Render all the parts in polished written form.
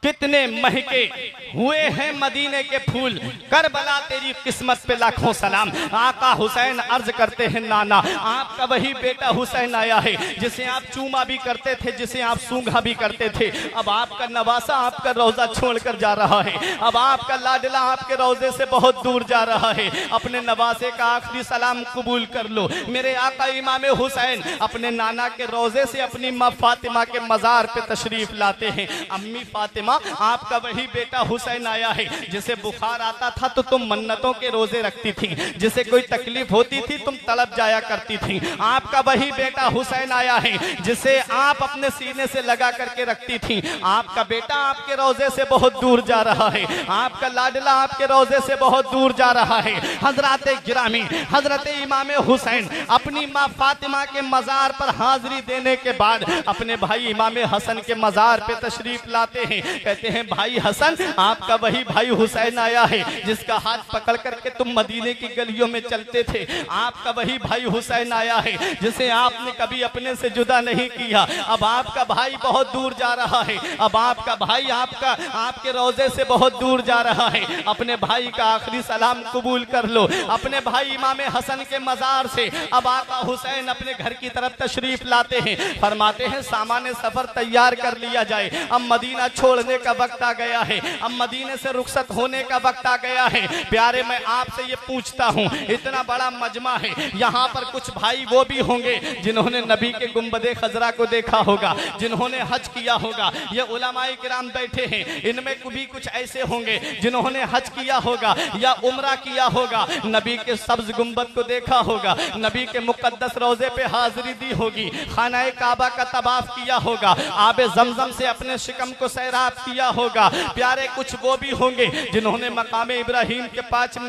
कितने महके हुए हैं मदीने के फूल, करबला तेरी किस्मत पे लाखों सलाम। आका हुसैन अर्ज करते हैं नाना, आपका वही बेटा हुसैन आया है जिसे आप चूमा भी करते थे, जिसे आप सूंघा भी करते थे। अब आपका नवासा आपका रोजा छोड़कर जा रहा है, अब आपका लाडला आपके रोजे से बहुत दूर जा रहा है। अपने नवासे का आखिरी सलाम कबूल कर लो। मेरे आका इमाम हुसैन अपने नाना के रोजे से अपनी माँ फातिमा के मजार पे तशरीफ लाते हैं। अम्मी फातिमा, आपका वही बेटा हुसैन आया है जिसे बुखार आता था तो तुम मन्नतों के रोजे रखती थी, जिसे कोई तकलीफ होती थी तुम तड़प जाया करती थी। आपका वही बेटा हुसैन आया है जिसे आप अपने सीने से लगा करके रखती थी। आपका बेटा आपके रोजे से बहुत दूर जा रहा है, आपका लाडला आपके रोजे से बहुत दूर जा रहा है। हजरत गिरामी हजरत इमाम हुसैन अपनी माँ फातिमा के मजार पर हाजिरी देने के बाद अपने भाई इमाम हसन के मजार पे तशरीफ लाते हैं। कहते हैं भाई हसन, आपका वही भाई हुसैन आया है जिसका हाथ पकड़ करके तुम मदीने की गलियों में चलते थे। आपका वही भाई हुसैन आया है जिसे आपने कभी अपने से जुदा नहीं किया। अब आपका भाई बहुत दूर जा रहा है, अब आपका भाई आपके रोजे से बहुत दूर जा रहा है। अपने भाई का आखिरी सलाम कबूल कर लो। अपने भाई इमाम हसन के मजार से अब आका हुसैन अपने घर की तरफ तशरीफ लाते हैं। फरमाते हैं सामान सफर तैयार कर लिया जाए, अब मदीना छोड़ने का वक्त आ गया है, अब मदीने से रुखसत होने का वक्त आ गया है। प्यारे, मैं आपसे ये पूछता हूँ, इतना बड़ा मजमा है, यहाँ पर कुछ भाई वो भी होंगे जिन्होंने नबी के गुंबदे खजरा को देखा होगा, जिन्होंने हज किया होगा। ये उलमाए किराम बैठे हैं, इनमें भी कुछ ऐसे होंगे जिन्होंने हज किया होगा या उम्रा किया होगा, नबी के सब्ज गुंबद को देखा होगा, नबी के मुकद्दस रोजे पे हाजिरी दी होगी, खानाए काबा का तवाफ किया होगा, आबे जमजम से अपने शिकम को सैराब किया होगा। प्यारे, कुछ वो भी होंगे जिन्होंने मकामे इब्राहिम के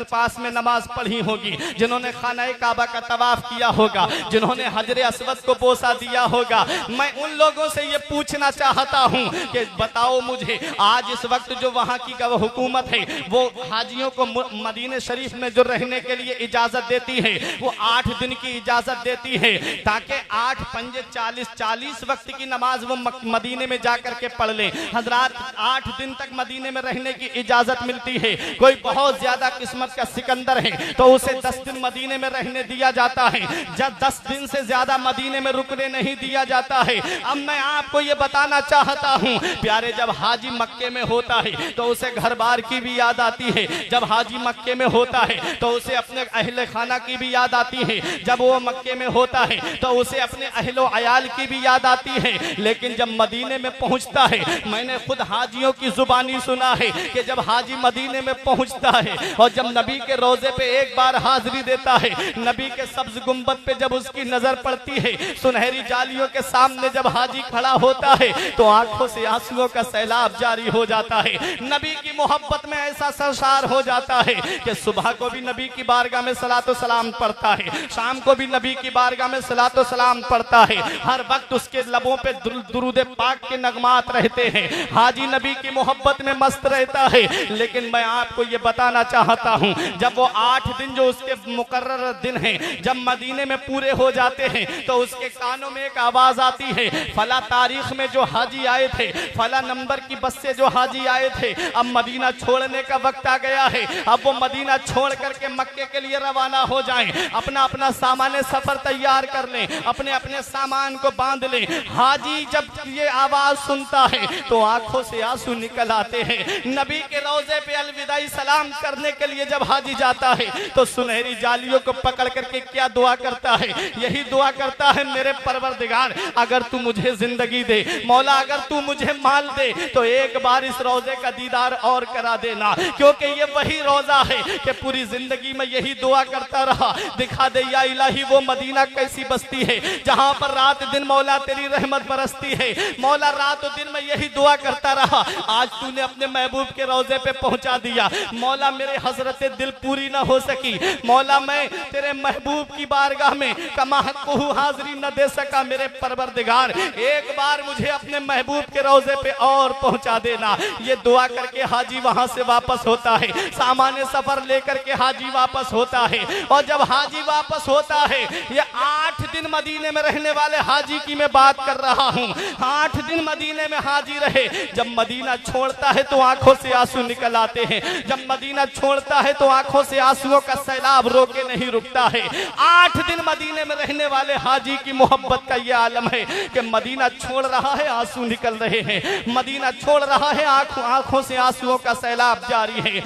पास में नमाज पढ़ी होगी, जिन्होंने खानाए काबा का तवाफ किया होगा, जिन्होंने हजरे अस्वद को बोसा दिया होगा। मैं उन लोगों से ये पूछना चाहता हूँ कि बताओ मुझे, आज इस वक्त जो वहाँ की हुकूमत है वो हाजियों को मदीने शरीफ में जो रहने के लिए इजाजत देती है वो 8 दिन की इजाजत देती है, ताकि 8 पंजे 40 वक्त की नमाज वो मदीने में जाकर के पढ़ लें। हजरात, 8 दिन तक मदीने में रहने की इजाजत मिलती है। कोई बहुत ज्यादा किस्मत का सिकंदर है तो उसे 10 दिन मदीने में रहने दिया जाता है, जब 10 दिन से ज्यादा मदीने में रुकने नहीं दिया जाता है। अब मैं आपको ये बताना चाहता हूँ प्यारे, जब हाजी मक्के में होता है तो उसे घर बार की भी याद आती है, जब हाजी मक्के में होता है तो उसे अपने अहले खाना की भी याद आती है, जब वो मक्के में होता है तो उसे अपने अहलो अयाल की भी याद आती है। लेकिन जब मदीने में पहुंचता है, मैंने खुद हाजियों की जुबानी सुना है कि जब हाजी मदीने में पहुंचता है और जब नबी के रोजे पे एक बार हाजिरी देता है, नबी के सब्ज गुंबद पे जब उसकी नजर पड़ती है, सुनहरी जालियों के सामने जब हाजी खड़ा होता है तो आंखों से आंसुओं का सैलाब जारी हो जाता है। नबी की मोहब्बत में ऐसा सरशार हो जाता है कि सुबह को भी नबी की बारगाह में सलातो सलाम पढ़ता है, शाम को भी नबी की बारगाह में सलातो सलाम पढ़ता है। हर वक्त उसके लबों पे दुरूद पाक के नगमात रहते हैं। हाजी नबी की मोहब्बत में मस्त रहता है। लेकिन मैं आपको ये बताना चाहता हूँ, जब वो 8 दिन जो उसके मुकर्रर दिन हैं जब मदीने में पूरे हो जाते हैं तो उसके कानों में एक आवाज आती है, फला तारीख में जो हाजी आए थे, फला नंबर की बस से जो हाजी आए थे, अब मदीना छोड़ने का वक्त आ गया है, अब वो मदीना छोड़ करके मक्के के लिए रवाना हो जाएं, अपना अपना सामान सफर तैयार कर लें, अपने अपने सामान को बांध लें। हाजी जब ये आवाज सुनता है तो आंखों से आंसू निकल आते हैं। नबी के रोजे पे अलविदाई सलाम करने के लिए जब हाजी जाता है तो सुनहरी जालियों को पकड़ करके क्या दुआ करता है, यही दुआ करता है, मेरे परवरदिगार अगर तू मुझे जिंदगी दे, मौला अगर तू मुझे माल दे तो एक बार इस रोजे का दीदार और करा देना, क्योंकि ये वही रोजा है कि पूरी जिंदगी में यही दुआ करता रहा, दिखा दे या इलाही वो मदीना कैसी बस्ती है जहां पर रात दिन मौला तेरी रहमत बरसती है। मौला रात दिन में यही दुआ करता रहा, आज तूने अपने महबूब के रोजे पे पहुंचा दिया, मौला मेरे हजरत दिल पूरी ना हो सकी, मौला मैं तेरे महबूब की बारगाह में कमा हक़्क़ुहु हाजिरी न दे सका, मेरे परवरदिगार एक बार मुझे अपने महबूब के रोजे पे और पहुंचा देना। ये दुआ करके हाजी वहां से वापस होता है, सामान्य सफर लेकर के हाजी वापस होता है। और जब हाजी वापस होता है, ये 8 दिन मदीने में रहने वाले हाजी की मैं बात कर रहा हूँ, 8 दिन मदीने में हाजी रहे। जब जब मदीना छोड़ता है तो आंखों से आंसू निकल आते हैं, जब मदीना छोड़ता है तो आंखों से आंसुओं का सैलाब रोके नहीं रुकता है। 8 दिन मदीने में रहने वाले हाजी की मोहब्बत का ये आलम है कि मदीना छोड़ रहा है, आंसू निकल रहे हैं, मदीना छोड़ रहा है, आंखों से आंसुओं का सैलाब जारी है।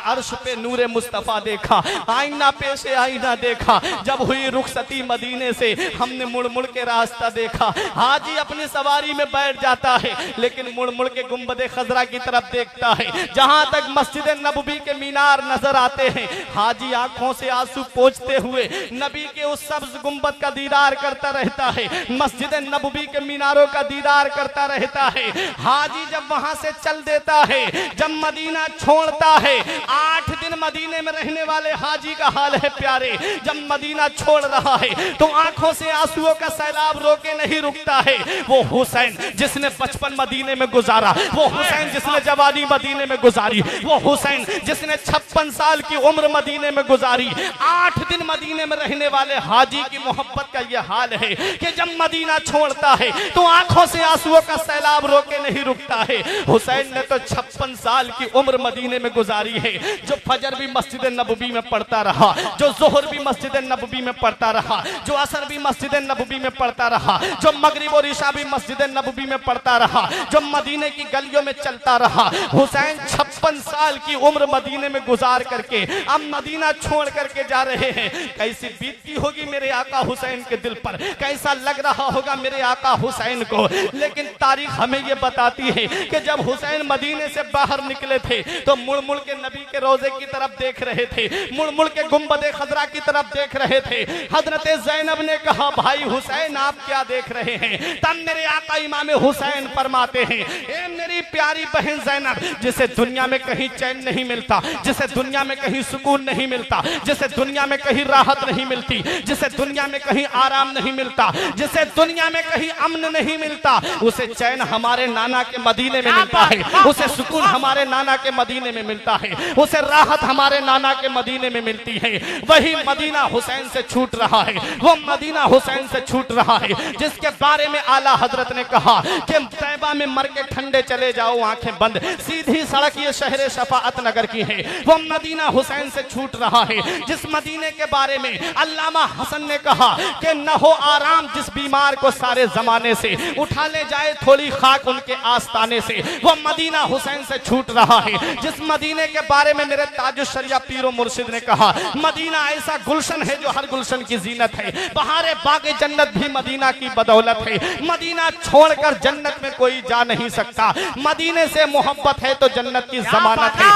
अर्श पे नूरे मुस्तफा देखा, आईना पे से आईना देखा, जब हुई रुखसती मदीने से हमने मुड़ मुड़ के रास्ता देखा। हाजी अपनी सवारी में बैठ जाता है लेकिन मुड़ मुड़ के गुंबद खजरा की तरफ देखता है, जहां तक मस्जिद नबवी के मीनार नजर आते हैं। हाजी आंखों से आंसू पोंछते हुए नबी के उस सब्ज गुंबद का दीदार करता रहता है, मस्जिद नबवी के मीनारों का दीदार करता रहता है। हाजी जब वहां से चल देता है, जब मदीना छोड़ता है, 8 दिन मदीने में रहने वाले हाजी का हाल है प्यारे, जब मदीना छोड़ रहा है तो आंखों से आंसुओं का सैलाब रोके नहीं रुकता है। वो हुसैन जिसने बचपन मदीने में गुजारा, वो हुसैन जिसने जवानी मदीने में गुजारी, वो हुसैन जिसने 56 साल की उम्र मदीने में गुजारी, 8 दिन मदीने में रहने वाले हाजी की मोहब्बत का यह हाल है कि जब मदीना छोड़ता है तो आंखों से आंसुओं का सैलाब रोके नहीं रुकता है। हुसैन ने तो 56 साल की उम्र मदीने में गुजारी है, जो फजर भी मस्जिद नबवी में पढ़ता रहा, जो जोहर भी मस्जिद नबवी में पढ़ता रहा, जो असर भी मस्जिद नबवी में पढ़ता रहा, जो मगरिब और ईशा भी मस्जिद नबवी में पढ़ता रहा, जो मदीने की गलियों में चलता रहा। हुसैन 56 साल की उम्र मदीने में गुजार करके अब मदीना छोड़ करके जा रहे हैं। कैसी बीतती होगी मेरे आका हुसैन के दिल पर, कैसा लग रहा होगा मेरे आका हुसैन को। लेकिन तारीख हमें ये बताती है कि जब हुसैन मदीने से बाहर निकले थे तो मुड़ मुड़ के नबी के रोजे की तरफ देख रहे थे, मुड़ मुड़ के गुंबद खजरा की तरफ देख रहे थे। हजरत ज़ैनब ने कहा, भाई हुसैन आप क्या देख रहे हैं? तब मेरे आका इमाम हुसैन फरमाते हैं, ए मेरी प्यारी बहन ज़ैनब, जिसे दुनिया में कहीं चैन नहीं मिलता, जिसे दुनिया में कहीं सुकून नहीं मिलता, जिसे दुनिया में कहीं राहत नहीं मिलती, जिसे दुनिया में कहीं आराम नहीं मिलता, जिसे दुनिया में कहीं अमन नहीं मिलता, उसे चैन हमारे नाना के मदीने में मिलता है, उसे सुकून हमारे नाना के मदीने में मिलता है, उसे राहत हमारे नाना के मदीने में मिलती है। वही मदीना हुसैन से छूट रहा है, वो मदीना हुसैन से छूट रहा है जिसके बारे में आला हजरत ने कहा कि तैबा में मर के ठंडे चले जाओ आंखें बंद, सीधी सड़क ये शहर शफाअत नगर की है। वो मदीना हुसैन से छूट रहा है जिस मदीने के बारे में अल्लामा हसन ने कहा कि न हो आराम जिस बीमार को सारे जमाने से, उठा ले जाए थोड़ी खाक उनके आस्ताने से। वो मदीना हुसैन से छूट रहा है जिस मदीने के बारे में मेरे ताजुश शरिया पीरो मुर्शिद ने कहा, मदीना ऐसा गुलशन है जो हर गुलशन की जीनत है, बहारे बागे जन्नत भी मदीना की बदौलत है। मदीना छोड़कर जन्नत में कोई जा नहीं सकता, मदीने से मोहब्बत है तो जन्नत की जमानत है।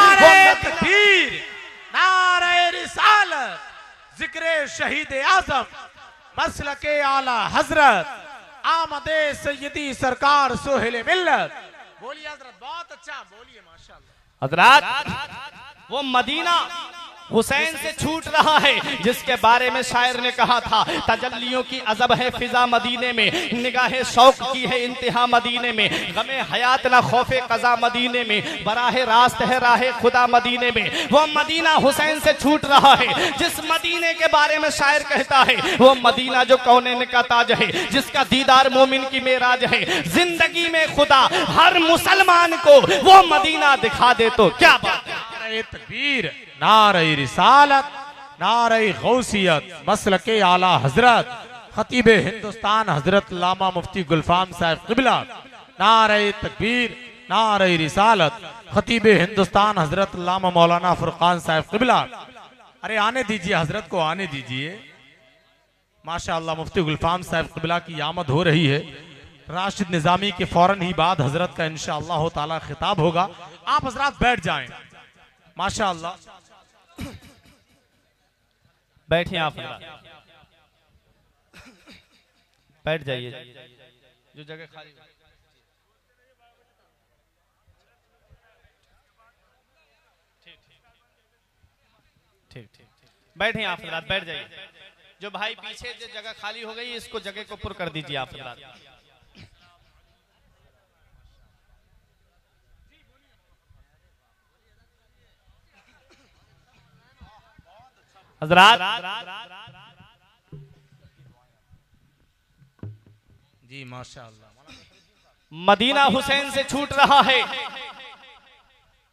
नारे रिसालत, जिक्रे शहीद आजम, मसलके आला हजरत, आमदे सय्यदी सरकार सोहेल मिल्लत। बोलिए हजरत, बहुत अच्छा बोलिए, माशाअल्लाह। हजरत वो मदीना हुसैन से छूट रहा है जिसके बारे में शायर ने कहा था, तजल्लियों की अजब है फिजा मदीने में, निगाहे शौक की है इंतहा मदीने में, गमे हयात ना खौफे कजा मदीने में, बराहे रास्त है राहे खुदा मदीने में। वो मदीना हुसैन से छूट रहा है जिस मदीने के बारे में शायर कहता है, वो मदीना जो कौनैन का ताज है, जिसका दीदार मोमिन की मेराज है। जिंदगी में खुदा हर मुसलमान को वो मदीना दिखा दे तो क्या बात है। तकबीर, नारे रिसालत, नारे गौसियत, मसलके आला हजरत, खतीब हिंदुस्तान हजरत लामा मुफ्ती गुलफाम साहब क़िबला। नारे तकबीर, नारे रिसालत, खतीब हिंदुस्तान हजरत लामा मौलाना फुरकान साहब क़िबला। अरे आने दीजिए, हजरत को आने दीजिए। माशाअल्लाह मुफ्ती गुलफाम साहब क़िबला की आमद हो रही है। राशिद निज़ामी के फौरन ही बाद हजरत का इंशाअल्लाह ताला खिताब होगा। आप हजरत बैठ जाएं। माशाअल्लाह बैठिए, आप बैठ जाइए, जो जगह खाली। ठीक ठीक बैठे आप हजरात, बैठ जाइए। जो भाई पीछे जो जगह खाली हो गई इसको जगह को पुर कर दीजिए आप हजरात। हजरात जी माशाअल्लाह, मदीना हुसैन से छूट रहा है।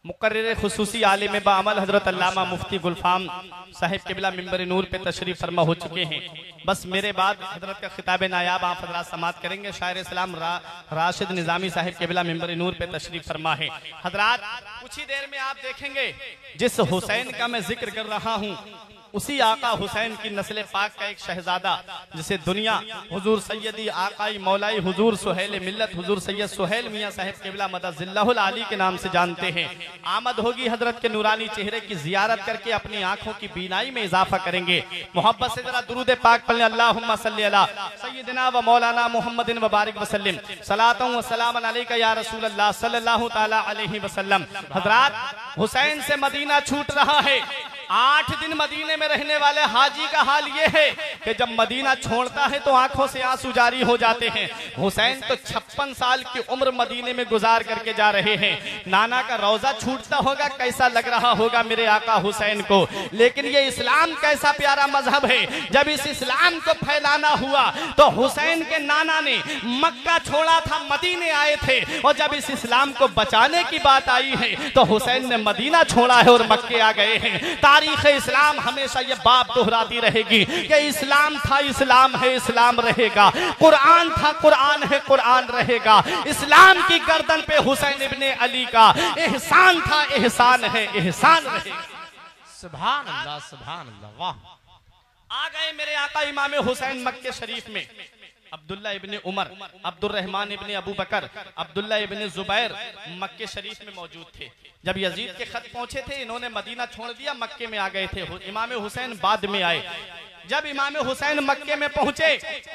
मुकर्रिर खुसूसी आलिम बाअमल हजरत अल्लामा मुफ्ती गुलफाम साहिब किबला मिंबर नूर पे तशरीफ फरमा हो चुके हैं। बस मेरे बाद हजरत का खिताब नायाब आप हजरात समात करेंगे। शायर इस्लाम राशिद निजामी साहिब किबला मिंबर नूर पे तशरीफ फरमा है। हजरात कुछ ही देर में आप देखेंगे जिस हुसैन का मैं जिक्र कर रहा हूँ उसी आका हुसैन की नस्ल पाक का एक शहजादा जिसे दुनिया हुजूर सैयदी आकाई मौलाई हुजूर सुहेल मिल्लत हुजूर सैयद सुहेल मियाँ साहिब किबला मदजिल्लाहुल आली के नाम से जानते हैं। आमद होगी हजरत के नूरानी चेहरे की जियारत करके अपनी आंखों की बीनाई में इजाफा करेंगे। मोहब्बत से जरा दुरूद पाक पढ़ें। अल्लाहुम्मा सल्ली अला सय्यिदिना व मौलाना मुहम्मदिन व बारिक वसल्लिम सलातुन व सलामुन अलैका या रसूल अल्लाह सल्लल्लाहु तआला अलैहि वसल्लम। हजरात हुसैन से मदीना छूट रहा है। 8 दिन मदीने में रहने वाले हाजी का हाल ये है कि जब मदीना छोड़ता है तो आंखों से आंसू जारी हो जाते हैं। हुसैन तो 56 साल की उम्र मदीने में गुजार करके जा रहे हैं। नाना का रोजा छूटता होगा, कैसा लग रहा होगा मेरे आका हुसैन को। लेकिन ये इस्लाम कैसा प्यारा मजहब है। जब इस इस्लाम को फैलाना हुआ तो हुसैन के नाना ने मक्का छोड़ा था, मदीने आए थे। और जब इस इस्लाम को बचाने की बात आई है तो हुसैन ने मदीना छोड़ा है और मक्के आ गए हैं। तारीख इस्लाम हमेशा ये बात दोहराती रहेगी कि इस्लाम था, इस्लाम है, इस्लाम रहेगा। कुरान था, कुरान है, कुरान रहेगा। इस्लाम की गर्दन पे हुसैन इब्ने अली का एहसान था, एहसान है, एहसान रहेगा। सुभान अल्लाह, सुभान अल्लाह, वाह। आ गए मेरे आका इमाम हुसैन मक्के शरीफ में। अब्दुल्ला इब्ने उमर, अब्दुर्रहमान इब्ने अबू बकर, अब्दुल्ला इब्ने जुबैर मक्के शरीफ में मौजूद थे। जब यजीद के खत पहुंचे थे इन्होंने मदीना छोड़ दिया, मक्के में आ गए थे। इमाम हुसैन बाद में आए। जब इमाम हुसैन मक्के में पहुंचे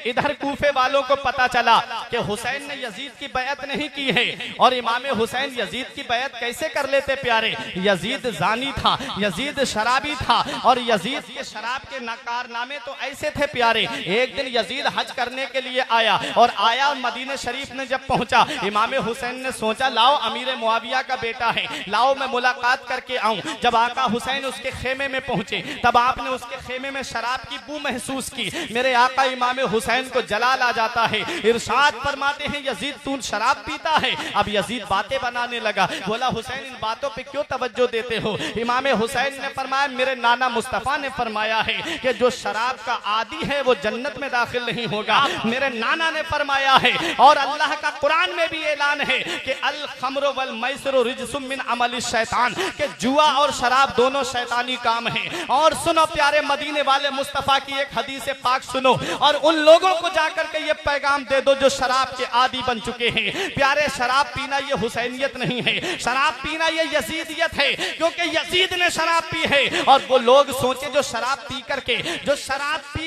इधर कूफे वालों को पता चला कि हुसैन ने यजीद की बैअत नहीं की है। और इमाम हुसैन यजीद की बैअत कैसे कर लेते प्यारे। यजीद जानी था, यजीद शराबी था और यजीद के शराब के कारनामे तो ऐसे थे प्यारे। एक दिन यजीद हज करने के लिए आया और आया मदीने शरीफ में जब पहुंचा इमाम हुसैन ने सोचा लाओ अमीर मुआविया का बेटा है, लाओ मैं मुलाकात करके आऊं। जब आका हुसैन उसके खेमे में पहुंचे तब आपने उसके खेमे में शराब की बू महसूस की। मेरे आका इमाम हुसैन को जलाल आ जाता है। इरशाद फरमाते हैं यजीद तू शराब पीता है। अब यजीद बातें बनाने लगा। बोला हुसैन इन बातों पे क्यों तवज्जो देते हो। इमाम हुसैन ने फरमाया मेरे नाना मुस्तफा ने फरमाया है कि जो शराब का आदी है वो जन्नत में दाखिल नहीं होगा। मेरे नाना ने फरमाया है और अल्लाह का कुरान में भी ऐलान है कि अल खम्र वल मैसरु रिजसुम मिन अमल शैतान, कि जुआ और शराब दोनों शैतानी काम है। और सुनो प्यारे मदीने वाले मुस्तफा की एक हदीस पाक सुनो और उन लोगों को जाकर के ये पैगाम दे दो जो शराब के आदी बन चुके हैं। प्यारे शराब पीना ये हुसैनियत नहीं है, शराब पीना ये यजीदियत है। क्योंकि यजीद ने शराब पी है। और वो लोग सोचे जो शराब पी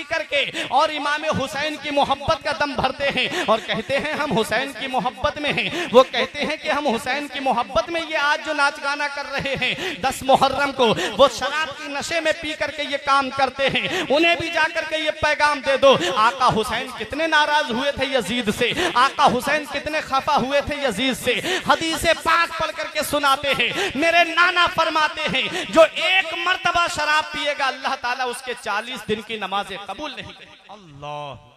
करके और इमाम हुसैन की मोहब्बत का दम भरते हैं और कहते हैं हम हुसैन की मोहब्बत में हैं। वो कहते हैं कि हम हुसैन की मोहब्बत में ये आज जो नाच गाना कर रहे हैं 10 मुहर्रम को वो शराब की नशे में पी करके ये काम करते हैं। उन्हें भी जाकर के ये पैगाम दे दो। आका हुसैन कितने नाराज हुए थे यजीद से, आका हुसैन कितने खफा हुए थे यजीद से। हदीस पाक पढ़ करके सुनाते हैं मेरे नाना फरमाते हैं जो एक मर्तबा शराब पिएगा अल्लाह ताला उसके 40 दिन की नमाजें कबूल नहीं करेगा। अल्लाह।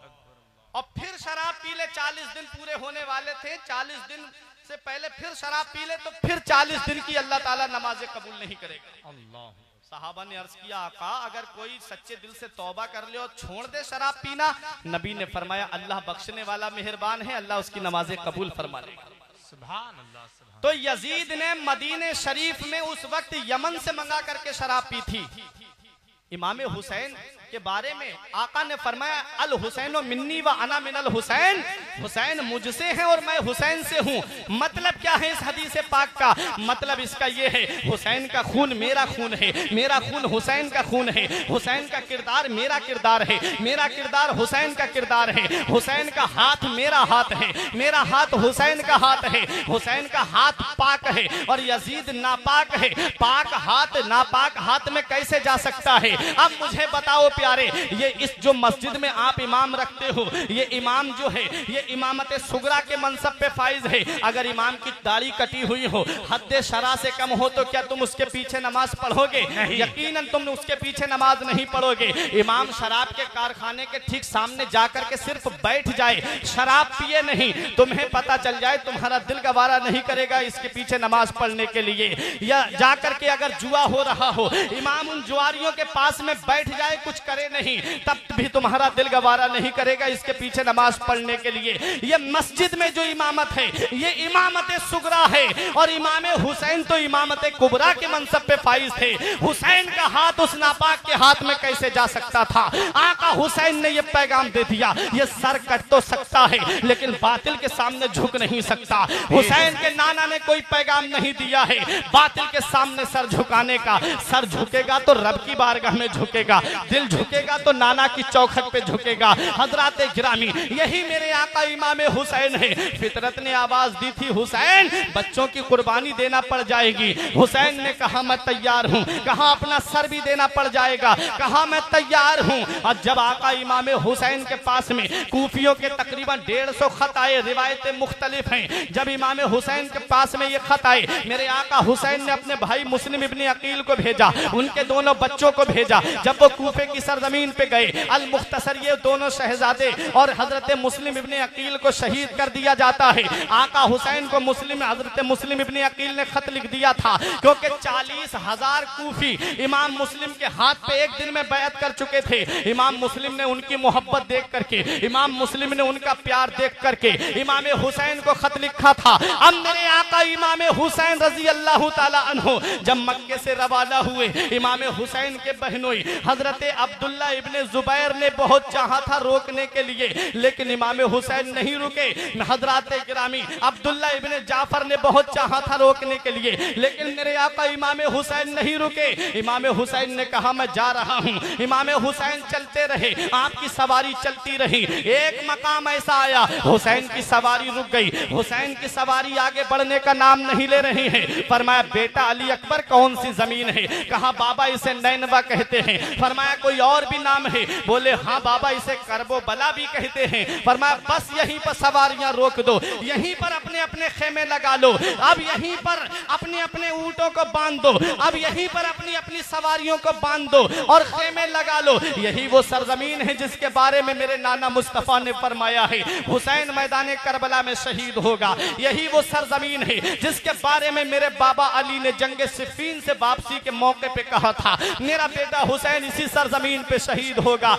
और फिर शराब पी ले, 40 दिन पूरे होने वाले थे, 40 दिन से पहले फिर शराब पी ले तो फिर 40 दिन की अल्लाह ताला नमाजें कबूल नहीं करेगा। अल्लाह। सहाबा ने अर्ज किया आका अगर कोई सच्चे दिल से तौबा कर ले और छोड़ दे शराब पीना, नबी ने फरमाया अल्लाह बख्शने वाला मेहरबान है, अल्लाह उसकी नमाजें कबूल फरमा लेगा। सुभान अल्लाह, सुभान। तो यजीद ने मदीने शरीफ में उस वक्त यमन से मंगा करके शराब पी थी। इमाम हुसैन के बारे में आका ने फरमाया अल हुसैन मिन्नी व अना मिनल हुसैन, हुसैन मुझसे है और मैं हुसैन से हूँ। मतलब क्या है इस हदीस पाक का? मतलब इसका ये है हुसैन का खून मेरा खून है, मेरा खून हुसैन का खून है, हुसैन का किरदार मेरा किरदार है, मेरा किरदार हुसैन का किरदार है, हुसैन का हाथ मेरा हाथ है, मेरा हाथ हुसैन का हाथ है, हुसैन का हाथ पाक है और यजीद नापाक है। पाक हाथ नापाक हाथ में कैसे जा सकता है? अब मुझे बताओ प्यारे, ये इस जो मस्जिद में आप इमाम रखते हो, ये इमाम जो है ये इमामत सुगरा के मनसब पे फाइज है। अगर इमाम की दाढ़ी कटी हुई हो, हद शरा से कम हो, तो क्या तुम उसके पीछे नमाज पढ़ोगे? यकीनन तुम उसके पीछे नमाज नहीं पढ़ोगे। इमाम शराब के कारखाने के ठीक सामने जाकर के सिर्फ बैठ जाए, शराब पिए नहीं, तुम्हें पता चल जाए, तुम्हारा दिल गवारा नहीं करेगा इसके पीछे नमाज पढ़ने के लिए। या जाकर के अगर जुआ हो रहा हो, इमाम उन जुआरियों के पास में बैठ जाए, कुछ करे नहीं, तब भी तुम्हारा दिल गवारा नहीं करेगा इसके पीछे नमाज पढ़ने के लिए। ये मस्जिद में जो इमामत है ये इमामत सुगरा है, और इमाम हुसैन तो इमामत कुबरा के मनसब पे फाइज थे। हुसैन का हाथ उस नापाक के हाथ में कैसे जा सकता था? आका हुसैन ने ये पैगाम दे दिया, ये सर कट तो सकता है लेकिन बातिल के सामने झुक नहीं सकता। हुसैन के नाना ने कोई पैगाम नहीं दिया है बातिल के सामने सर झुकाने का। सर झुकेगा तो रब की बारगाह में झुकेगा, दिल झुकेगा तो नाना की चौखट पे झुकेगा। हजरात गिरामी, यही मेरे आका इमाम हुसैन है। फितरत ने आवाज दी थी, हुसैन बच्चों की कुर्बानी देना पड़ जाएगी। हुसैन ने कहा मैं तैयार हूँ, कहा अपना सर भी देना पड़ जाएगा, कहा मैं तैयार हूँ। और जब आका इमाम हुसैन के पास में कूफियों के तकरीबन 150 खत आए, रिवायतें मुख्तलिफ हैं। जब इमाम हुसैन के पास में ये खत आए, मेरे आका हुसैन ने अपने भाई मुस्लिम इब्ने अकील को भेजा, उनके दोनों बच्चों को भेजा। जब वो कूफे की सरजमीन पे गए, अल मुख्तसर ये दोनों शहजादे और हजरत मुस्लिम इब्ने अकील को शहीद कर दिया जाता है। आका हुसैन को हजरत मुस्लिम इब्ने अकील ने खत लिख दिया था, क्योंकि 40,000 कूफी इमाम मुस्लिम के हाथ पे एक दिन में बैत कर चुके थे। इमाम मुस्लिम ने उनकी मोहब्बत देख करके, इमाम मुस्लिम ने उनका प्यार देख करके इमाम हुसैन को खत लिखा था। अब मेरे आका इमाम हुसैन रजी अल्लाह ताला अन्हु जब मक्के से रवाना हुए, इमाम हुसैन के बहनोई हजरत अब्दुल्ला इब्ने जुबैर ने बहुत चाहा था रोकने के लिए, लेकिन इमाम हुसैन नहीं रुके। हजरात गिरामी, अब्दुल्ला इब्ने जाफर ने बहुत चाहा था रोकने के लिए, लेकिन मेरे आका इमाम हुसैन नहीं रुके। इमाम हुसैन ने कहा मैं जा रहा हूँ। इमाम हुसैन चलते रहे, आपकी सवारी चलती रही। एक मकाम ऐसा आया, हुसैन की सवारी रुक गई। हुसैन की सवारी आगे बढ़ने का नाम नहीं ले रही है। फरमाया बेटा अली अकबर कौन सी जमीन है? कहा बाबा इसे नैनवा कहते हैं। फरमाया कोई और भी नाम है? बोले हाँ बाबा इसे करबो बला भी कहते हैं। फरमाया बस यहीं पर सवारियां रोक दो, यहीं पर अपने अपने खेमे लगा लो, अब यहीं पर अपने अपने ऊंटों को बांध दो, अब यहीं पर अपनी अपनी सवारियों को बांध दो और खेमे लगा लो। यही वो सरजमीन है जिसके बारे में मेरे नाना मुस्तफा ने फरमाया है हुसैन मैदान करबला में शहीद होगा। यही वो सरजमीन है जिसके बारे में मेरे बाबा अली ने जंग सिफ़ीन से वापसी के मौके पे कहा था मेरा बेटा हुसैन इसी सरजमीन पे शहीद होगा।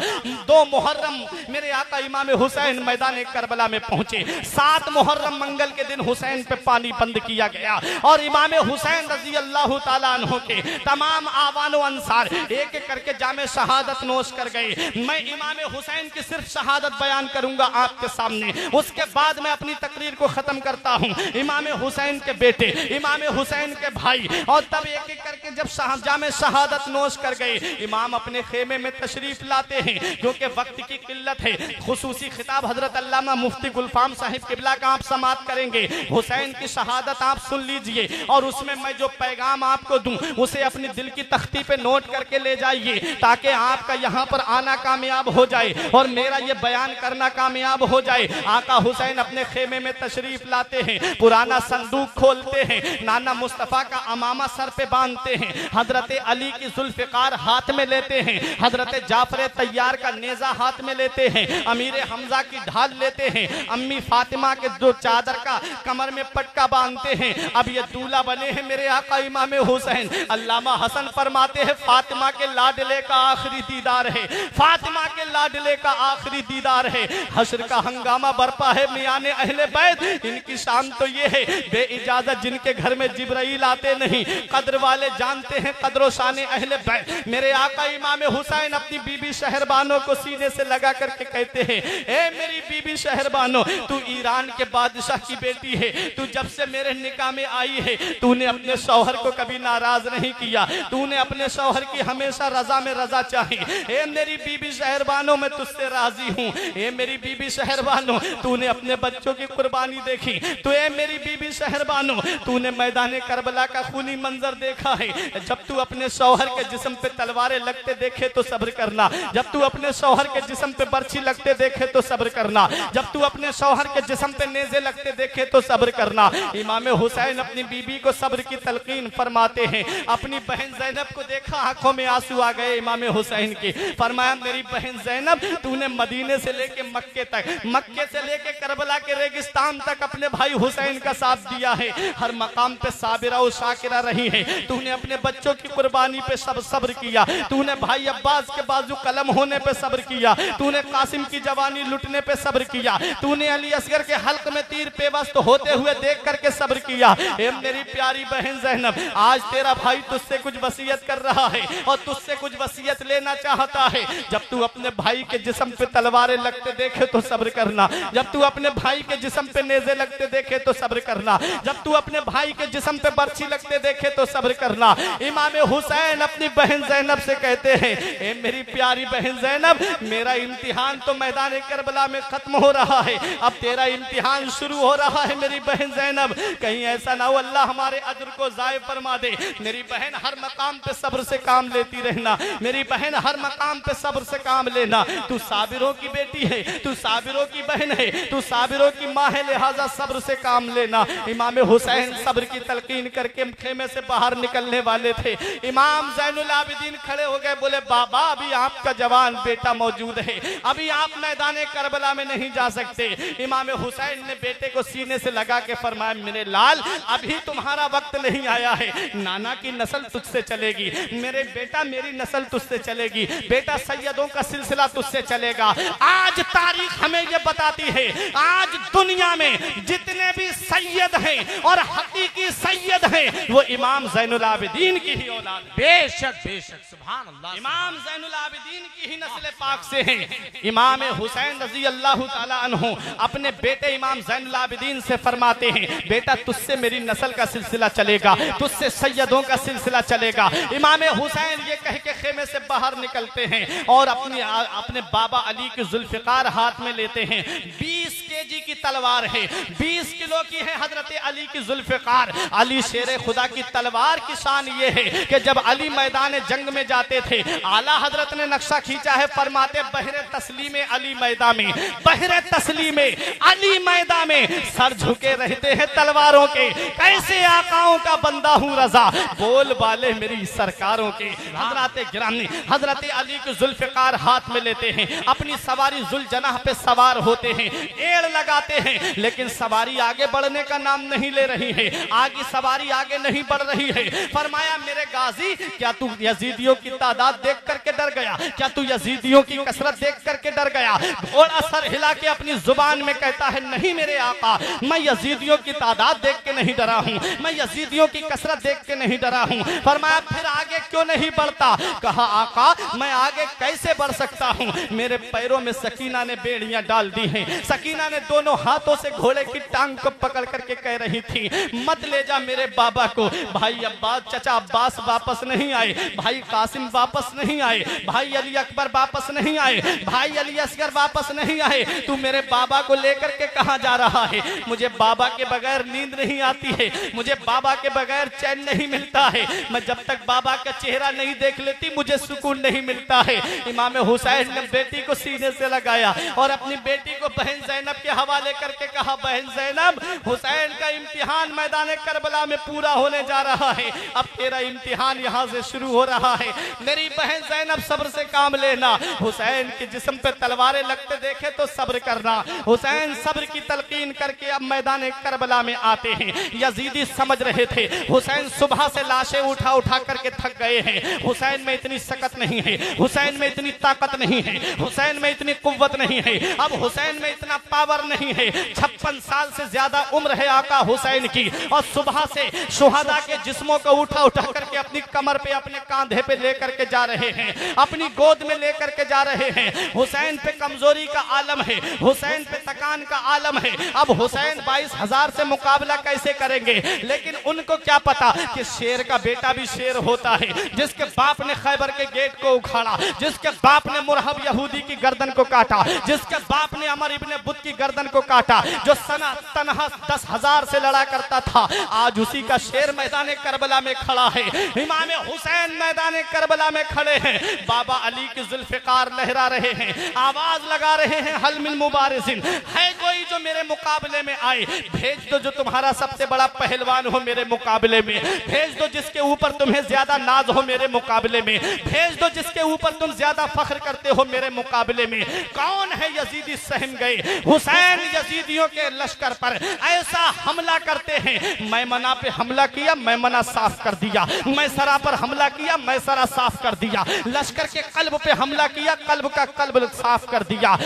2 मुहर्रम मेरे आका इमाम हुसैन मैदान करबला में पहुंचे। 7 मुहर्रम मंगल के दिन हुसैन पे पानी बंद किया गया और इमाम हुसैन रजी अल्लाह ताला अन्हु के तमाम आवानो अंसार एक एक करके जामे शहादत नोश कर गए। मैं इमाम हुसैन की सिर्फ शहादत बयान करूंगा आपके सामने, उसके बाद मैं अपनी तकरीर को खत्म करता हूं। इमाम हुसैन के बेटे, इमाम हुसैन के भाई, और तब एक एक करके जब जामे शहादत नोश कर गए, इमाम अपने खेमे में तशरीफ लाते हैं क्योंकि वक्त की किल्लत है। खुसूसी खिताब हजरत अल्लामा मुफ्ती गुलफाम साहिब किबला का आप समाअत करेंगे। हुसैन की शहादत आप सुन लीजिए और उसमें मैं जो पैगाम आपको दूं उसे अपनी दिल की तख्ती पे नोट करके ले जाइए ताकि आपका यहाँ पर आना कामयाब हो जाए और मेरा ये बयान करना कामयाब हो जाए। आका हुसैन अपने खेमे में तशरीफ लाते हैं, पुराना संदूक खोलते हैं, नाना मुस्तफा का अमामा सर पे बांधते हैं, हजरत अली की जुल्फिकार हाथ में लेते हैं, हजरत जाफर तैयार का नेजा हाथ में लेते हैं, अमीर हमजा की ढाल लेते हैं, अम्मी फातिमा के दो चादर का कमर में पटका बांधते हैं। अब ये दूल्हा बने हैं मेरे आका इमाम हुसैन। अल्लामा हसन फरमाते हैं फातिमा के लाडले का आखिरी दीदार है, फातिमा के लाडले का आखिरी दीदार है। हश्र का हंगामा बरपा है मियाने अहले बैत, इनकी शान तो ये है बे इजाजत जिनके घर में जिब्राइल आते नहीं। कद्र वाले जानते हैं कद्र शान अहले बैत। मेरे आका इमाम हुसैन अपनी बीबी शहरबानो को सीने से लगा करके कहते हैं ए मेरी बीबी शहरबानो, तू ईरान के बादशाह की बेटी है, तू जब से मेरे निकाह में आई है तूने अपने शौहर को कभी नाराज नहीं किया, तूने अपने शौहर की हमेशा रजा में रजा चाही। ए मेरी बीबी शहरबानो मैं तुझसे राजी हूँ। ए मेरी बीबी शहरबानो तूने अपने बच्चों की कुर्बानी देखी, तो ए मेरी बीबी शहरबानो तूने मैदान करबला का खूनी मंजर देखा है। जब तू अपने शौहर के जिस्म पे तलवारें लगते देखे तो सब्र करना। जब तू अपने शौहर के जिस्म पे बर्छी लगते देखे तो सब्र करना। जब तू अपने शौहर के जिस्म पे नेज़े लगते देखे तो सब्र करना। इमाम हुसैन अपनी बीबी को सब्र की तलकीन फरमाते हैं। अपनी बहन ज़ैनब को देखा, आंखों में आंसू आ गए इमाम हुसैन के। फरमाया मेरी बहन ज़ैनब, तूने मदीने से लेके मक्के तक, मक्के से लेके करबला के रेगिस्तान तक अपने भाई हुसैन का साथ दिया है। हर मकाम पे साबिरा और शाकिरा रही है। तूने अपने बच्चों की कुर्बानी पे सब्र किया। तूने भाई अब्बास के बाजू कलम होने पे सब्र किया। तूने कासिम की जवानी लुटने पे सब्र किया। तूने अली असगर के हल्क में तीर पेवस्त होते हुए देख करके सब्र किया। ए मेरी प्यारी बहन ज़ैनब, आज तेरा भाई तुझसे कुछ वसीयत कर रहा है और तुझसे कुछ वसीयत लेना चाहता है। जब तू अपने भाई के जिस्म पे तलवारें लगते देखे तो सब्र करना। जब तू अपने भाई के जिस्म पे नेज़े लगते देखे तो सब्र करना। जब तू अपने भाई के जिस्म पे बर्छी लगते देखे तो सब्र करना। इमाम हुसैन अपनी बहन ज़ैनब से कहते हैं, ए मेरी प्यारी बहन ज़ैनब, मेरा इम्तिहान तो मैदान करबला में खत्म हो रहा है, अब तेरा इम्तिहान शुरू हो रहा है। मेरी बहन ज़ैनब, कहीं ऐसा ना हो अल्लाह हमारे अज्र को ज़ाय फरमा दे। मेरी बहन हर मकाम पे सब्र से काम लेती रहना। मेरी बहन हर मकाम पे सब्र से काम लेना। तू साबिरों की बेटी है, तू साबिरों की बहन है, तू साबिरों की माँ है, लिहाजा सब्र से काम लेना। इमाम हुसैन सब्र की तलकीन करके खेमे से बाहर निकलने वाले थे। इमाम ज़ैनुल आबिदीन खड़े हो गए, बोले बाबा अभी आपका जवान बेटा मौजूद है, अभी आप मैदान करबला में नहीं जा सकते। इमाम हुसैन ने बेटे को सीने से लगा के फरमाया, मेरे लाल अभी तुम्हारा वक्त नहीं आया है, नाना की नस्ल तुझसे चलेगी, मेरे बेटा मेरी नस्ल तुझसे चलेगी, बेटा सैयदों का सिलसिला तुझसे चलेगा। आज तारीख हमें ये बताती है, आज दुनिया में जितने भी सैयद हैं और हकीकी सैयद हैं वो इमाम ज़ैनुल आबिदीन की ही औलाद। बेशक बेशक, सुभान अल्लाह। इमाम ज़ैनुल आबिदीन की ही नस्ल पाक से हैं। इमाम हुसैन रज़ी अल्लाह ताला अन्हु अपने बेटे इमाम ज़ैनुल आबिदीन से फरमाते हैं, बेटा तुझसे मेरी नस्ल का सिलसिला चलेगा, तुझसे सैयदों का सिलसिला चलेगा। इमाम हुसैन ये कह के खेमे से बाहर निकलते हैं और अपने बाबा अली की जुल्फ़िकार हाथ में लेते हैं। 20 केजी की तलवार है, 20 किलो की है हजरत अली की जुल्फ़िकार। अली शेर खुदा की तलवार की शान ये है कि जब अली मैदान जंग में जाते थे, आला हजरत ने नक्शा खींचा है, फरमाते बहरे तस्लीम अली मैदान में, बहरे तस्लीम अली मैदान में सर झुके रहते हैं तलवारों के। कैसे आकाओं का बंदा हूँ रजा, बोल वाले मेरी सरकारों के। हजरत गिरानी हजरत अली की जुल्फ़िकार हाथ में लेते हैं, अपनी सवारी जुल्जनाह पे सवार होते हैं, एड़ लगाते हैं, लेकिन सवारी आगे बढ़ने का नाम नहीं ले रही है, आगे सवारी आगे नहीं बढ़ रही है। फरमाया मेरे गाजी, क्या तू यजीदियों की तादाद देख करके डर गया? क्या तू यजीदियों की कसरत देख करके डर गया? घोड़ा सर हिला के अपनी जुबान में कहता है, नहीं मेरे आका, मैं यजीदियों की तादाद देख के नहीं डरा हूँ, मैं यजीदियों की कसरत देख के नहीं डरा हूँ। फरमाया फिर आगे क्यों नहीं बढ़ता? कहा आका मैं आगे कैसे बढ़ सकता हूँ, मेरे पैरों में सकीना ने बेड़ियां डाल दी हैं। सकीना ने दोनों हाथों से घोड़े की टांग को पकड़ करके कह रही थी, मत ले जा मेरे बाबा को। भाई अब्बास, चचा अब्बास वापस नहीं आए, भाई कासिम वापस नहीं आए, भाई अली अकबर वापस नहीं आए, भाई अली असगर वापस नहीं आए, तू मेरे बाबा को लेकर के कहां जा रहा है? मुझे बाबा के बगैर नींद नहीं आती है, मुझे बाबा के बगैर चैन नहीं मिलता है, मैं जब तक बाबा का चेहरा नहीं देख लेती मुझे सुकून नहीं मिलता है। इमाम हुसैन ने बेटी को सीने से लगाया और अपनी बेटी को बहन ज़ैनब के हवाले करके कहा, बहन ज़ैनब, हुसैन का इम्तिहान मैदान करबला में पूरा होने जा रहा है, अब तेरा इम्तिहान यहाँ से शुरू हो रहा है। मेरी बहन ज़ैनब सब्र से काम लेना। हुसैन के जिस्म पे तलवारें लगते देखे तो सब्र करना। हुसैन सब्र की तलकीन करके अब मैदान करबला में आते हैं। यजीदी समझ रहे थे हुसैन सुबह से लाशें उठा उठा करके थक गए हैं, हुसैन में इतनी सकत नहीं है, हुसैन में इतनी ताकत नहीं है, हुसैन में इतनी कुव्वत नहीं है, अब हुसैन में इतना पावर नहीं है। 56 साल से ज्यादा उम्र है आका हुसैन की और सुबह से शुहदा के जिस्मों को उठा उठा करके अपनी कमर पे, अपने कांधे पे लेकर के जा रहे हैं, अपनी गोद में लेकर के जा रहे हैं। हुसैन पे कमजोरी का आलम है, हुसैन पे थकान का आलम है। अब हुसैन 22,000 से मुकाबला कैसे करेंगे? लेकिन उनको क्या पता कि शेर का बेटा भी शेर होता है। जिसके बाप ने खैबर के गेट को उखाड़ा, जिसके बाप ने मुरहब यहूदी की गर्दन को काटा, जिसके बाप ने अमर इब्ने बुत की गर्दन को काटा, जो सना तनहा 10,000 से लड़ा करता था, आज उसी का शेर मैदान करबला में खड़ा है। इमाम हुसैन मैदान करबला में खड़े हैं। हैं, बाबा अली की जुल्फ़िकार लहरा रहे हैं, आवाज लगा रहे हैं, हल मिन मुबारिज़िन, है कोई जो मेरे मुकाबले में आए? भेज दो जो तुम्हारा सबसे बड़ा पहलवान हो मेरे मुकाबले में, भेज दो जिसके ऊपर तुम्हें ज्यादा नाज हो मेरे मुकाबले में, भेज दो जिसके ऊपर तुम ज्यादा फख्र करते हो मेरे मुकाबले में। कौन है? यजीदी सहम गए। हुसैन यजीदियों के लश्कर पर ऐसा हमला करते हैं, मैमना पे हमला किया, मैमना साफ कर दिया, मैसरा पर हमला किया, मैसरा साफ कर दिया, लश्कर के कल्ब पे हमला किया, कल्ब का कल्ब साफ कर दिया,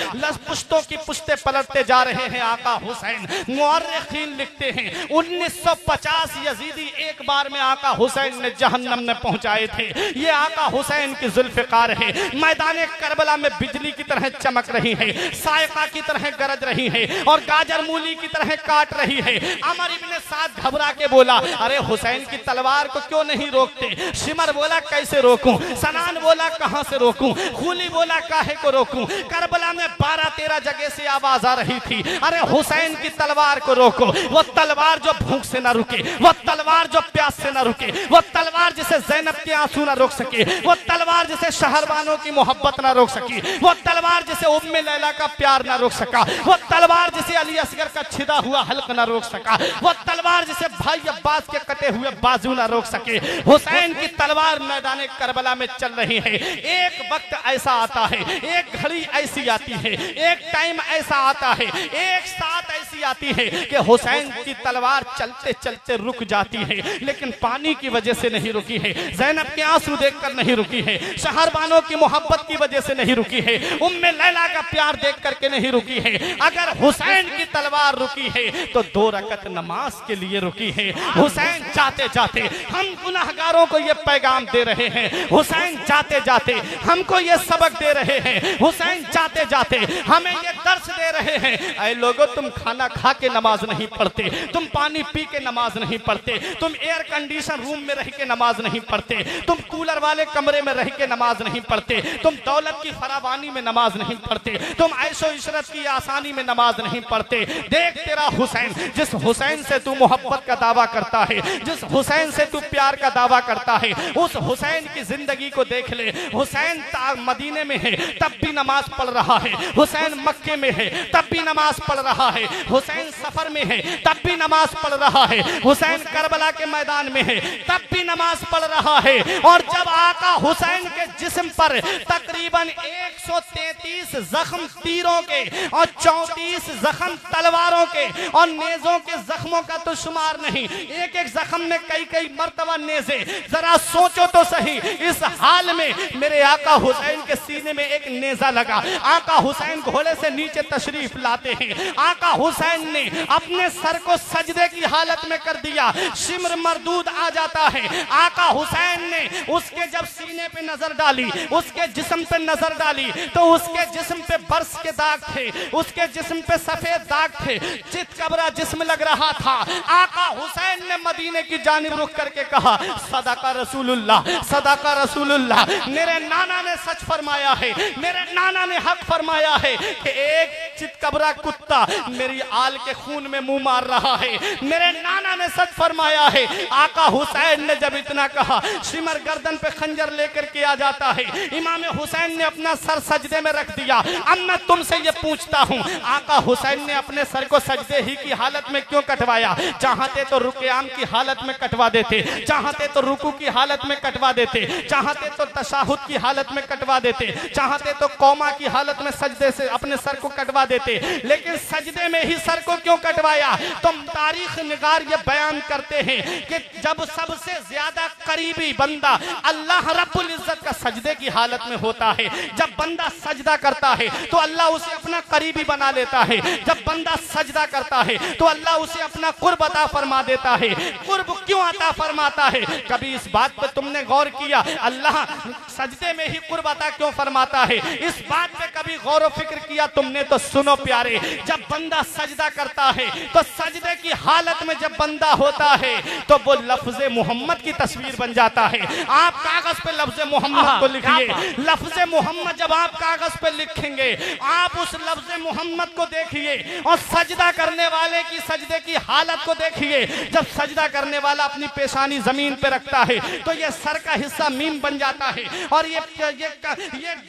पुश्तों की पुश्ते पलटते जा रहे हैं आका हुसैन। मुअर्रिखीन लिखते हैं 1950 यजीदी एक बार में आका हुसैन ने जहन्नम में पहुंचाए थे। ये आका हुसैन की जुल्फ़िकार है, मैदान करबला में बिजली की तरह चमक रही है, सायका की तरह गरज रही है और गाजर मूली की तरह काट रही है। अमर इब्ने साद घबरा के बोला, अरे हुसैन की तलवार को क्यों नहीं रोकते? शिमर बोला, कैसे रोकूं? सनान बोला, कहां से रोकूं? खूली बोला, काहे को रोकूं? करबला में 12-13 जगह से आवाज आ रही थी, अरे हुसैन की तलवार को रोको। वो तलवार जो भूख से ना रुके, वो तलवार जो प्यास से ना रुके, वो तलवार जिसे ज़ैनब के आंसू ना रोक सके, वो तलवार जिसे शहरबानों की मोहब्बत ना रोक सकी, वो तलवार जिसे उम्मे लैला का प्यार ना रोक सका, वो तलवार जिसे अली असगर का छिदा हुआ हल्क ना रोक सका, वो तलवार जिसे भाई अब्बास के कटे हुए बाजू ना रोक सके। हुसैन की तलवार मैदान करबला में चल रही है। एक वक्त ऐसा आता है, एक घड़ी ऐसी आती है, एक टाइम ऐसा आता है, एक साथ ऐसी आती है कि हुसैन की तलवार चलते चलते रुक जाती है, लेकिन पानी की वजह से नहीं रुकी है, ज़ैनब के आंसू देखकर नहीं रुकी है, शहरबानों की मोहब्बत की वजह से नहीं रुकी है, उम्मे लैला का प्यार देख करके नहीं रुकी है। अगर हुसैन की तलवार रुकी है तो 2 रकत नमाज के लिए रुकी है। हुसैन जाते जाते हम गुनाहगारों को ये पैगाम दे रहे हैं, हुसैन जाते जाते हमको ये सबक दे रहे हैं, हुसैन जाते जाते हमें ये दर्श दे रहे हैं, ऐ लोगों तुम खाना खा के नमाज नहीं पढ़ते, तुम पानी पी के नमाज नहीं पढ़ते, तुम एयर कंडीशन रूम में रह के नमाज नहीं पढ़ते, तुम कूलर वाले कमरे में रह के नमाज नहीं पढ़ते, तुम दौलत की फरावानी में नमाज नहीं पढ़ते, तुम ऐशो इशरत की आसानी में नमाज नहीं पढ़ते। देख तेरा हुसैन, जिस हुसैन से तू मोहब्बत का दावा करता है, जिस हुसैन से तू प्यार का दावा करता है, उस हुसैन की जिंदगी को देख ले। हुसैन मदीने में है तब भी नमाज पढ़ रहा है, हुसैन मक्के में है तब भी नमाज पढ़ रहा है, हुसैन सफर में है तब भी नमाज पढ़ रहा है, हुसैन करबला के मैदान में है तब भी नमाज पढ़ रहा है। और जब आका हुसैन के जिस्म पर तकरीबन 133 जख्म तीरों के और 34 जख्म तलवारों के और नेजों के जख्मों का तो शुमार नहीं, एक एक जख्म में कई कई मर्तबा नेज़े, जरा सोचो तो सही। इस हाल में मेरे आका हुसैन के सीने में एक नेजा लगा। आका हुसैन घोड़े से नीचे तशरीफ लाते हैं, आका हुसैन ने अपने सर को सजदे की हालत में कर दिया, शिम्र मरदूद आ जाता है। आका हुसैन ने उसके जब सीने पे नजर डाली, उसके जिस्म पे नजर डाली तो उसके जिस्म पे बर्स के दाग थे, उसके जिस्म पे सफेद दाग थे, चितकबरा जिस्म लग रहा था। आका हुसैन ने मदीने की जानिब रुख करके कहा, सदाका रसूलुल्लाह, सदाका रसूलुल्लाह। मेरे नाना ने सच फरमाया है, मेरे नाना ने हक फरमाया है कि एक चितकबरा कुत्ता मेरी आल के खून में मुंह मार रहा है। मेरे नाना ने सच फरमाया है। आका हुसैन ने जब इतना कहा, शिमर गर्दन पे खंजर लेकर के आ जाता है। इमाम हुसैन ने अपना सर सजदे में रख दिया। अब मैं तुमसे ये पूछता हूँ, आका हुसैन ने अपने सर को सजदे ही की हालत में क्यों कटवाया? चाहते तो रुकयाम की हालत में कटवा देते, चाहते तो रुकू की हालत में कटवा देते, चाहते तो तशाहुद की हालत में कटवा देते, चाहते तो कौमा की हालत में सजदे से अपने सर को कटवा देते, लेकिन सजदे में ही सर को क्यों कटवाया? तो तारीख निगार ये बयान करते हैं कि जब सबसे ज्यादा करीबी बंदा अल्लाह रब्बुल इज्जत का सजदे की हालत में होता है, जब बंदा सजदा करता है तो अल्लाह उसे अपना करीबी बना लेता है। जब बंदा सजदा करता है तो अल्लाह उसे अपना कुर्ब अता फरमा देता है। कुर्ब क्यों अता फरमाता है? कभी इस बात पर तुमने गौर किया? अल्लाह सजदे में ही कुर्ब अता क्यों फरमाता है? इस बात पे कभी गौर व फिक्र किया तुमने? तो सुनो प्यारे, जब बंदा सजदा करता है तो सजदे की हालत में जब बंदा होता है तो वो लफ्ज मोहम्मद की तस्वीर बन जाता है। आप कागज पे लफ्ज मोहम्मद को लिखिए। लफ्ज मोहम्मद जब आप कागज पे लिखेंगे, आप उस लफ्ज मोहम्मद को देखिए और सजदा करने वाले की सजदे की हालत को देखिए। जब सजदा करने वाला अपनी पेशानी जमीन पे रखता है तो ये सर का हिस्सा मीम बन जाता है, और ये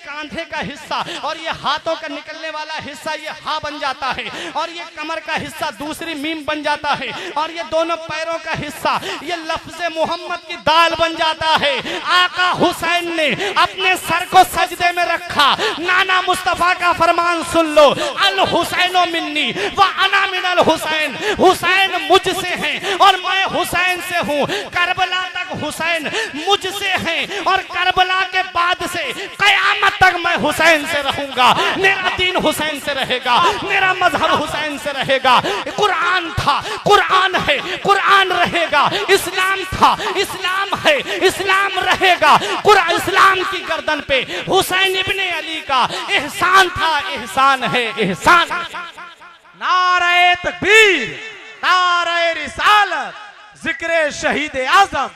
कांधे का हिस्सा और ये हाथों का निकलने वाला हिस्सा ये हा बन जाता है, और ये कमर का हिस्सा दूसरी मीम बन जाता है, और ये दोनों पैरों का हिस्सा ये लफ्ज मोहम्मद की दाल बन जाता है। आका हुसैन ने अपने सर को सजदे में रखा। नाना मुस्तफा का फरमान सुन लो, अल हुसैनो मिन्नी व अना मिनल हुसैन। हुसैन मुझसे हैं और मैं हुसैन से हूँ। करबला तक हुसैन मुझसे हैं और करबला के बाद से कयामत तक मैं हुसैन से रहूंगा। मेरा दीन हुसैन से रहेगा, मेरा मजहब हुसैन से रहेगा। कुरान था, कुरान है, कुरान रहेगा। इस्लाम था, इस्लाम है, इस्लाम रहेगा। कुरान इस्लाम की गर्दन पे हुसैन इब्ने अली का एहसान था, एहसान है, एहसान। नारे तकबीर, नारे रिसालत, जिक्र शहीद आजम।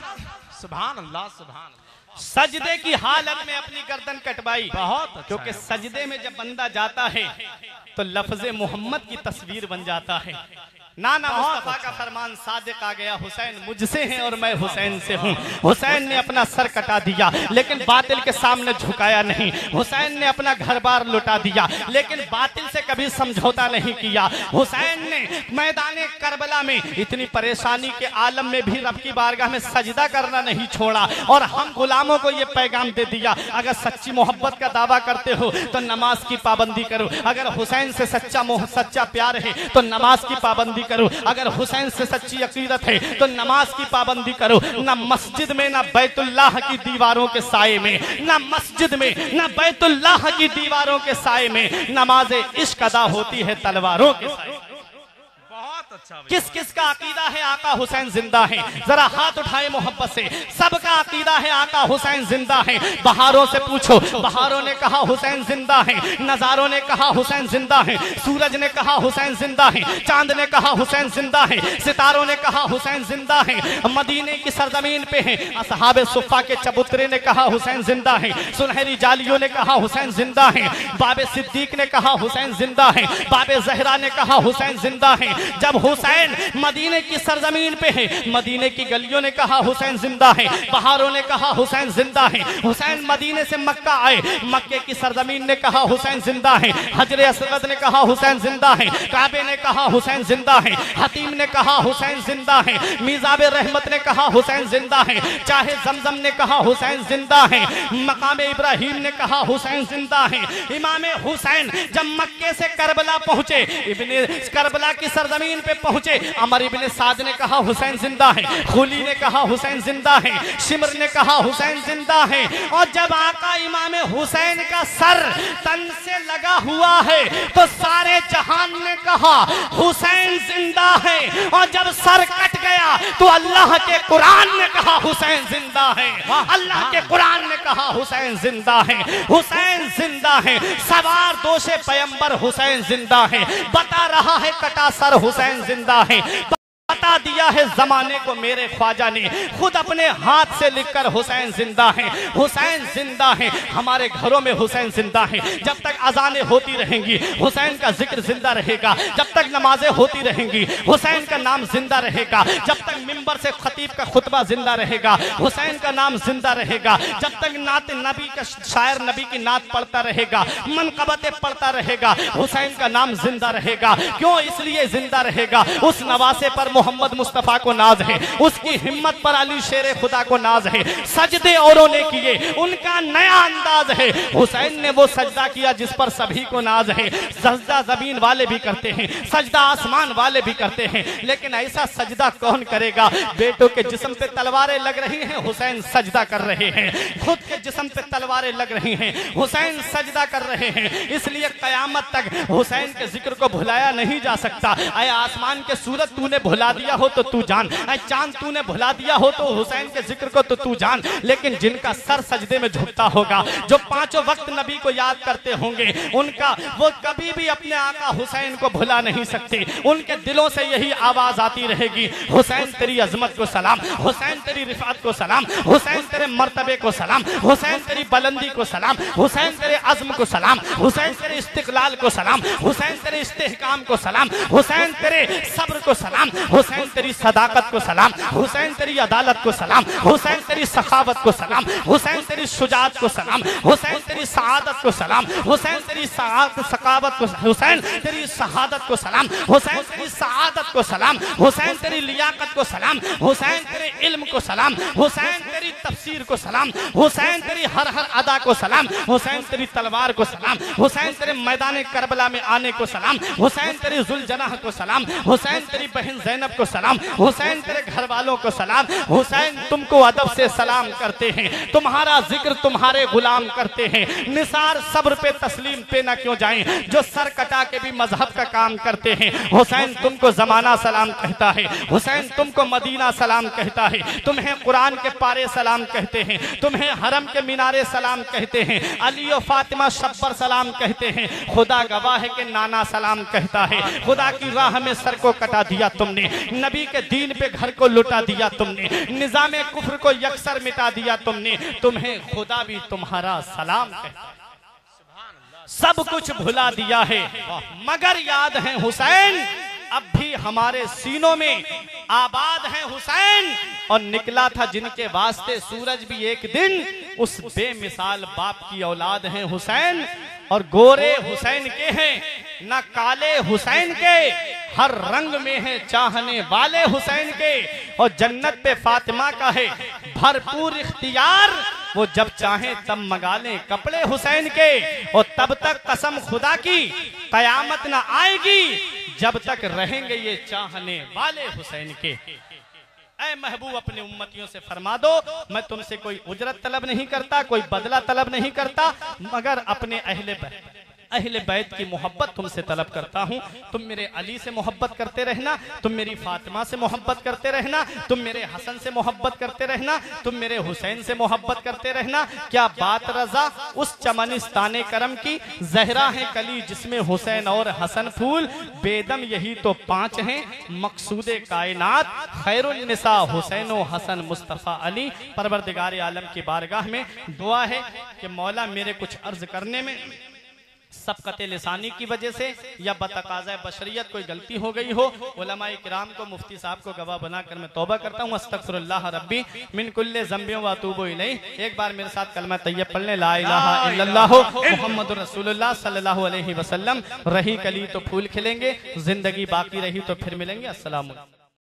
सुभान अल्लाह, सुभान अल्लाह। सजदे की हालत में अपनी गर्दन कटवाई। बहुत अच्छा, क्योंकि सजदे में जब बंदा जाता है तो लफ्ज मोहम्मद की तस्वीर बन जाता है। नाना मुस्तफा का फरमान सादिक आ गया, हुसैन मुझसे हैं और मैं हुसैन से हूँ। हुसैन ने अपना सर कटा दिया लेकिन बातिल के सामने झुकाया नहीं। हुसैन ने अपना घर बार लुटा दिया लेकिन बातिल से कभी समझौता नहीं किया। हुसैन ने मैदान करबला में इतनी परेशानी के आलम में भी रब की बारगाह में सजदा करना नहीं छोड़ा, और हम गुलामों को ये पैगाम दे दिया, अगर सच्ची मोहब्बत का दावा करते हो तो नमाज की पाबंदी करो। अगर हुसैन से सच्चा प्यार है तो नमाज की पाबंदी करो। अगर हुसैन से सच्ची अकीदत है तो नमाज की पाबंदी करो। ना मस्जिद में, ना बैतुल्लाह की दीवारों के साए में, ना मस्जिद में, ना बैतुल्लाह की दीवारों के साए में नमाज इश्क अदा होती है तलवारों के साए। अच्छा। किस किस का अकीदा है आका हुसैन जिंदा है? जरा हाथ उठाए मोहब्बत से। सबका अकीदा है आका हुसैन जिंदा है। बहारों से पूछो, बहारों ने कहा हुसैन जिंदा है, नजारों ने कहा हुसैन जिंदा है, सूरज ने कहा हुसैन जिंदा है, चांद ने कहा हुसैन जिंदा है, सितारों ने कहा हुसैन जिंदा है। मदीने की सरजमीन पे है असहाबे सुफ़ा के चबूतरे ने कहा हुसैन जिंदा है, सुनहरी जालियों ने कहा हुसैन जिंदा है, बाबे सिद्दीक ने कहा हुसैन जिंदा है, बाबे जहरा ने कहा हुसैन जिंदा है। जब हुसैन मदीने की सरजमीन पे है, मदीने की गलियों ने कहा हुसैन जिंदा है, बहारों ने कहा हुसैन जिंदा है। हुसैन मदीने से मक्का आए, मक्के की सरजमीन ने कहा हुसैन जिंदा है, हजरे असवद ने कहा हुसैन जिंदा है, काबे ने कहा हुसैन जिंदा है, हतीम ने कहा हुसैन जिंदा है, मीज़ाबे रहमत ने कहा हुसैन जिंदा है, चाहे जमजम ने कहा हुसैन जिंदा है, मकामे इब्राहिम ने कहा हुसैन जिंदा है। इमाम हुसैन जब मक्के से करबला पहुंचे, इब्ने करबला की सरजमीन पे पहुंचे, अमर इब्ने साद ने कहा हुसैन जिंदा है, खुली ने कहा हुसैन जिंदा है, शिमर ने कहा हुसैन जिंदा है। और जब आका इमाम हुसैन का सर तन से लगा हुआ है तो सारे जहान ने कहा हुसैन जिंदा है, और जब सर कट गया तो अल्लाह के कुरान ने कहा हुसैन जिंदा है, अल्लाह के कुरान ने कहा हुसैन जिंदा है, हुसैन जिंदा है। सवार दोषे पैगंबर हुसैन जिंदा है, बता रहा है कटा सर हुसैन जिंदा है, बता दिया है जमाने को मेरे ख्वाजा ने खुद अपने हाथ से लिखकर हुसैन जिंदा है, हुसैन जिंदा है। हमारे घरों में हुसैन जिंदा है। जब तक अजानें होती रहेंगी हुसैन का जिक्र जिंदा रहेगा, जब तक नमाजें होती रहेंगी हुसैन का नाम जिंदा रहेगा, जब तक मिंबर से खतीब का खुतबा जिंदा रहेगा हुसैन का नाम जिंदा रहेगा, जब तक नात नबी का शायर नबी की नात पढ़ता रहेगा, मनकबतें पढ़ता रहेगा, हुसैन का नाम जिंदा रहेगा। क्यों? इसलिए जिंदा रहेगा, उस नवासे पर मोहम्मद मुस्तफा को नाज है, उसकी हिम्मत पर अली शेर खुदा को नाज है। सजदे औरों ने किए, उनका नया अंदाज है। हुसैन ने वो सजदा किया जिस पर सभी को नाज है। सजदा जमीन वाले भी करते हैं, सजदा आसमान वाले भी करते हैं, लेकिन ऐसा सजदा कौन करेगा? बेटों के जिस्म पे तलवारें लग रही हैं, हुसैन सजदा कर रहे हैं। खुद के जिस्म पे तलवारें लग रही हैं, हुसैन सजदा कर रहे हैं। इसलिए कयामत तक हुसैन के जिक्र को भुलाया नहीं जा सकता। आए आसमान के सूरज तूने भुला दिया हो तो तू जान, चांद तूने भुला दिया हो तो हुसैन के जिक्र को तो तू जान। लेकिन जिनका सर सजदे में झुकता होगा, जो पांचों वक्त नबी को याद करते होंगे, उनका वो कभी भी अपने आका हुसैन को भुला नहीं सकते। उनके दिलों से यही आवाज आती रहेगी, हुसैन तेरी अजमत को सलाम, हुसैन तेरी रिफात को सलाम, हुसैन तेरे मर्तबे को सलाम, हुसैन तेरी बुलंदी को सलाम, हुसैन तेरे अज़्म को सलाम, हुसैन तेरे इस्तिक़लाल को सलाम, हुसैन तेरे इस्तेहकाम को सलाम, हुसैन तेरे सब्र को सलाम, हुसैन तेरी सदाकत को सलाम, हुसैन तेरी अदालत को सलाम, हुसैन तेरी सखावत को सलाम, हुसैन तेरी शुजाअत को सलाम, हुसैन तेरी सआदत को सलाम, हुसैन तेरी सखावत को, हुसैन तेरी शहादत को सलाम, हुसैन तेरी सआदत को सलाम, हुसैन तेरी लियाकत को सलाम, हुसैन तेरे इल्म को सलाम, हुसैन तेरी तफसीर को सलाम, हुसैन तेरी हर हर अदा को सलाम, हुसैन तेरी तलवार को सलाम, हुसैन तेरे मैदान करबला में आने को सलाम, हुसैन तेरी जुलजनाह को सलाम, हुसैन तेरी बहन ज़ैनब को सलाम, हुसैन तेरे घर वालों को सलाम। हुसैन तुमको अदब से सलाम करते हैं, तुम्हारा जिक्र तुम्हारे गुलाम करते हैं। निसार सब्र पे तस्लीम पे ना क्यों जाएं, जो सर कटा के भी मजहब का काम करते हैं। हुसैन तुमको जमाना सलाम कहता है, हुसैन तुमको मदीना सलाम कहता है, तुम्हें कुरान के पारे सलाम कहते हैं, तुम्हें हरम के मीनारे सलाम कहते हैं, अली और फातिमा शब्बर सलाम कहते हैं। खुदा गवाह है कि नाना सलाम कहता है। खुदा की राह में सर को कटा दिया तुमने, नबी के दीन पे घर को लुटा दिया तुमने, निजामे कुफ्र को यकसर मिटा दिया तुमने। तुम्हें खुदा भी तुम्हारा सलाम कहता है। सब कुछ भुला दिया है मगर याद है हुसैन, अब भी हमारे सीनों में आबाद है हुसैन। और निकला था जिनके वास्ते सूरज भी एक दिन, उस बेमिसाल बाप की औलाद है हुसैन। और गोरे हुसैन के हैं ना काले हुसैन के, हर रंग में है चाहने वाले हुसैन के। और जन्नत पे फातिमा का है भरपूर इख्तियार, वो जब चाहे तब मंगा लें कपड़े हुसैन के। और तब तक कसम खुदा की कयामत ना आएगी जब तक रहेंगे ये चाहने वाले हुसैन के। ऐ महबूब अपने उम्मतियों से फरमा दो, मैं तुमसे कोई उजरत तलब नहीं करता, कोई बदला तलब नहीं करता, मगर अपने अहले बैत की मोहब्बत तुमसे तलब करता हूँ। तुम मेरे अली से मोहब्बत करते रहना, तुम मेरी फातिमा से मोहब्बत करते रहना, तुम मेरे हसन से मोहब्बत करते रहना, तुम मेरे हुसैन से मोहब्बत करते रहना। क्या बात रजा उस चमनिस्ताने करम की, जहरा है कली जिसमें हुसैन और हसन फूल, बेदम यही तो पांच हैं मकसूदे कायनात, खैरुल निसा हुसैन व हसन मुस्तफ़ा अली। परवरदिगार आलम की बारगाह में दुआ है कि मौला मेरे कुछ अर्ज करने में सबकते लिसानी की वजह से या बतकाज़ा बशरियत कोई गलती हो गई हो, उलमाए किराम को, मुफ्ती साहब को गवाह बनाकर मैं तौबा करता हूँ। अस्तगफिरुल्लाह रब्बी मिन कुल्ले ज़ंबि व अतूबु इलैह। एक बार मेरे साथ कलमा तैयब पढ़ लें, ला इलाहा इल्लल्लाह मुहम्मदुर रसूलुल्लाह सल्लल्लाहु अलैहि वसल्लम। रही कली तो फूल खिलेंगे, जिंदगी बाकी रही तो फिर मिलेंगे। अस्सलाम वालेकुम।